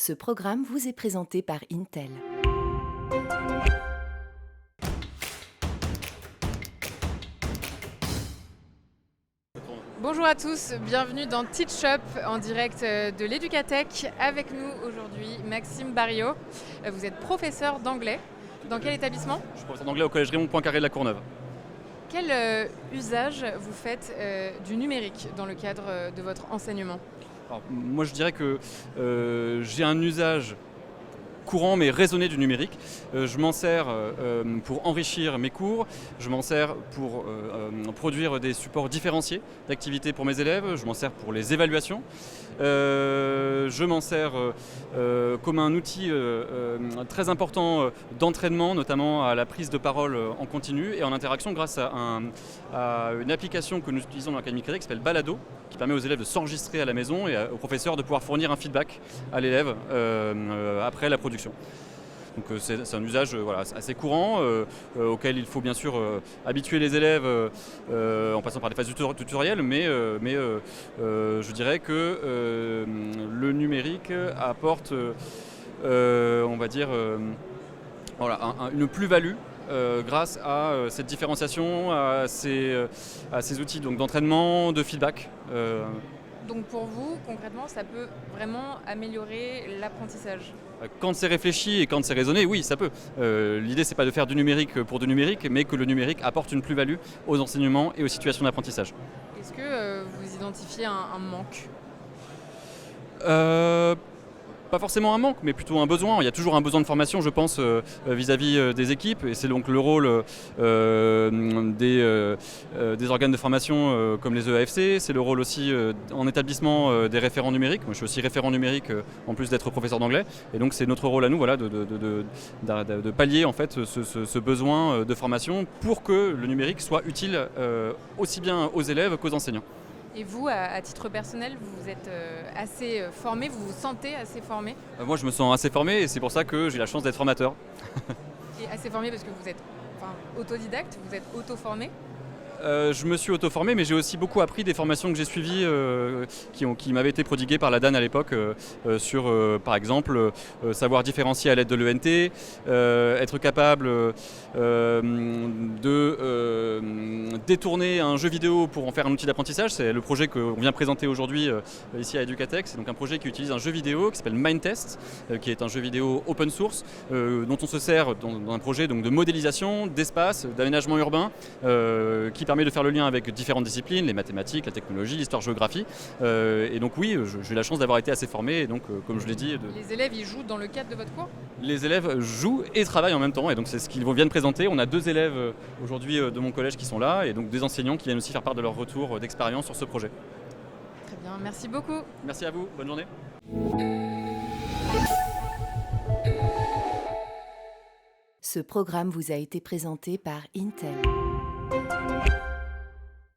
Ce programme vous est présenté par Intel. Bonjour à tous, bienvenue dans Teach Up en direct de l'Educatech. Avec nous aujourd'hui Maxime Barriot. Vous êtes professeur d'anglais. Dans quel établissement ? Je suis professeur d'anglais au collège Raymond Poincaré de la Courneuve. Quel usage vous faites du numérique dans le cadre de votre enseignement ? Alors, moi je dirais que j'ai un usage courant mais raisonné du numérique. Je m'en sers pour enrichir mes cours, je m'en sers pour produire des supports différenciés d'activités pour mes élèves, je m'en sers pour les évaluations, je m'en sers comme un outil très important d'entraînement, notamment à la prise de parole en continu et en interaction grâce à une application que nous utilisons dans l'Académie Crédit qui s'appelle Balado, qui permet aux élèves de s'enregistrer à la maison et aux professeurs de pouvoir fournir un feedback à l'élève après la production. Donc c'est un usage assez courant auquel il faut bien sûr habituer les élèves en passant par des phases tutorielles, mais je dirais que le numérique apporte une plus-value grâce à cette différenciation, à ces outils donc, d'entraînement, de feedback. Donc pour vous, concrètement, ça peut vraiment améliorer l'apprentissage ? Quand c'est réfléchi et quand c'est raisonné, oui, ça peut. L'idée, c'est pas de faire du numérique pour du numérique, mais que le numérique apporte une plus-value aux enseignements et aux situations d'apprentissage. Est-ce que vous identifiez un manque ? Pas forcément un manque, mais plutôt un besoin. Il y a toujours un besoin de formation, je pense, vis-à-vis des équipes. Et c'est donc le rôle des organes de formation comme les EAFC. C'est le rôle aussi en établissement des référents numériques. Moi, je suis aussi référent numérique en plus d'être professeur d'anglais. Et donc, c'est notre rôle à nous de pallier en fait, ce besoin de formation pour que le numérique soit utile aussi bien aux élèves qu'aux enseignants. Et vous, à titre personnel, vous êtes assez formé, vous vous sentez assez formé ? Moi, je me sens assez formé et c'est pour ça que j'ai la chance d'être formateur. Et assez formé parce que vous êtes autodidacte, vous êtes auto-formé ? Je me suis auto-formé, mais j'ai aussi beaucoup appris des formations que j'ai suivies qui m'avaient été prodiguées par la DAN à l'époque sur, par exemple, savoir différencier à l'aide de l'ENT, être capable de détourner un jeu vidéo pour en faire un outil d'apprentissage. C'est le projet qu'on vient présenter aujourd'hui ici à Educatech. C'est donc un projet qui utilise un jeu vidéo qui s'appelle Mindtest, qui est un jeu vidéo open source dont on se sert dans un projet donc, de modélisation, d'espace, d'aménagement urbain qui permet de faire le lien avec différentes disciplines, les mathématiques, la technologie, l'histoire-géographie. Et donc oui, j'ai eu la chance d'avoir été assez formé. Et donc, comme je l'ai dit... Les élèves, ils jouent dans le cadre de votre cours ? Les élèves jouent et travaillent en même temps. Et donc c'est ce qu'ils viennent présenter. On a 2 élèves aujourd'hui de mon collège qui sont là. Et donc des enseignants qui viennent aussi faire part de leur retour d'expérience sur ce projet. Très bien, merci beaucoup. Merci à vous, bonne journée. Ce programme vous a été présenté par Intel.